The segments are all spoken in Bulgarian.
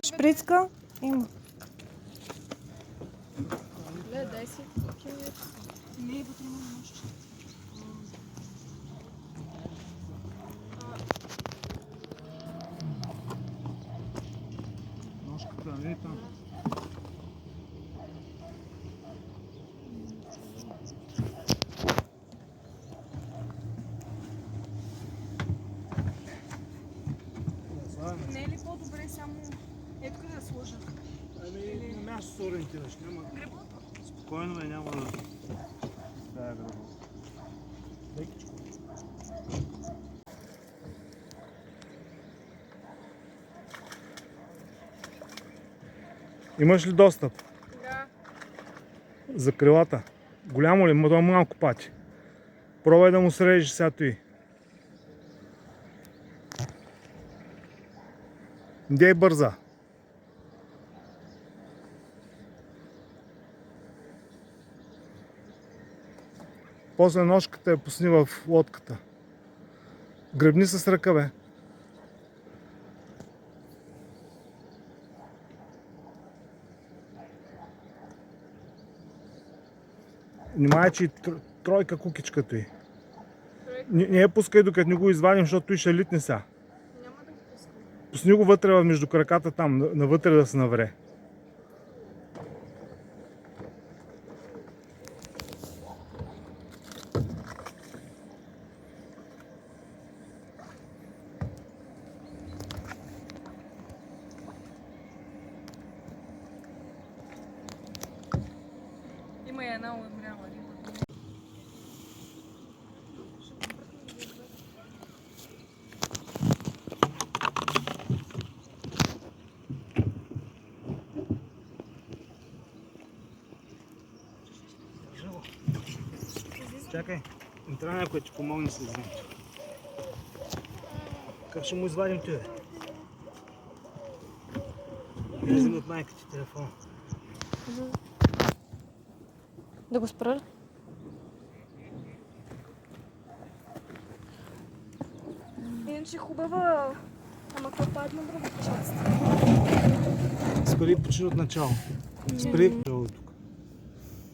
Шприцка? Има. Не, 10 км. Не, вътре има нощ. Ножката, не е там. Не е ли по-добре само ето къде да сложа? Ами на място се ориентираш, няма. Спокойно ме, няма да. Да, гръб. Лекичко. Имаш ли достъп? Да. За крилата. Голямо ли? Това малко пати. Пробвай да му срежеш сега той. Дей бърза. После ножката я пусни в лодката. Гребни с ръка, бе. Внимай, че и тройка кукичката й. Не я пускай докато не го извадим, защото той ще литне сега. Няма да го пускам. Пусни го вътре между краката там, навътре да се навре. Има и една умряла риба. Чакай, не трябва някой да ти помогне с взимането. Как ще му извадим това? Влезем от майка ти телефон. Да го спра ли? Иначе хубава, ама какво падна друга част. Спри почни от начало. Спри тук.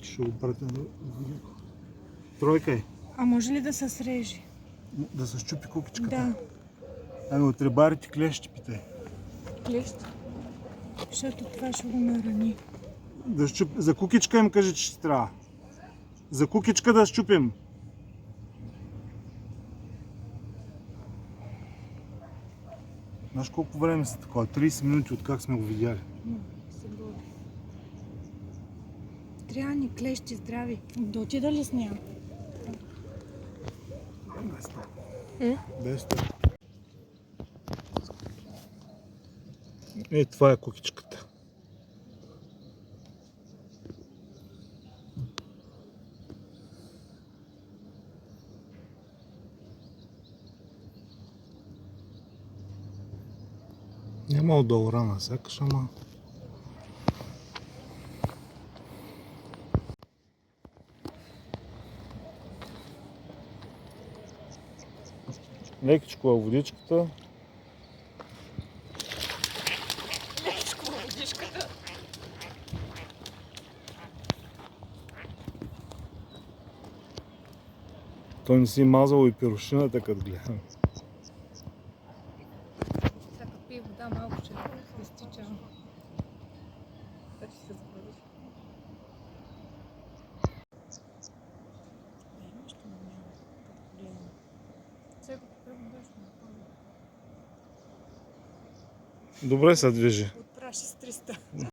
Ще го пратя на видео. Тройка е. А може ли да се срежи? Да се щупи кукичката. Да. Ами от рибарите клещи питай. Клещ. Защото това ще го нарани. Да щуп... За кукичка им кажи, че ще трябва. За кукичка да щупим. Знаеш колко време са такова? 30 минути от как сме го видяли. Трябва ни клещи здрави. Да отида ли с нея? Без това. Е, това е кукичката. Няма отдолу рана, сякаш, ама... Лекичко във водичката. Лекичко във водичката. Той не си мазал и пирошината, като гледам. Сега като пие вода малко ще изтича. Така че се забравиш. Нещо му няма. Като гледам. Сега като първо беше напълно. Добре се движи. От праши с 300.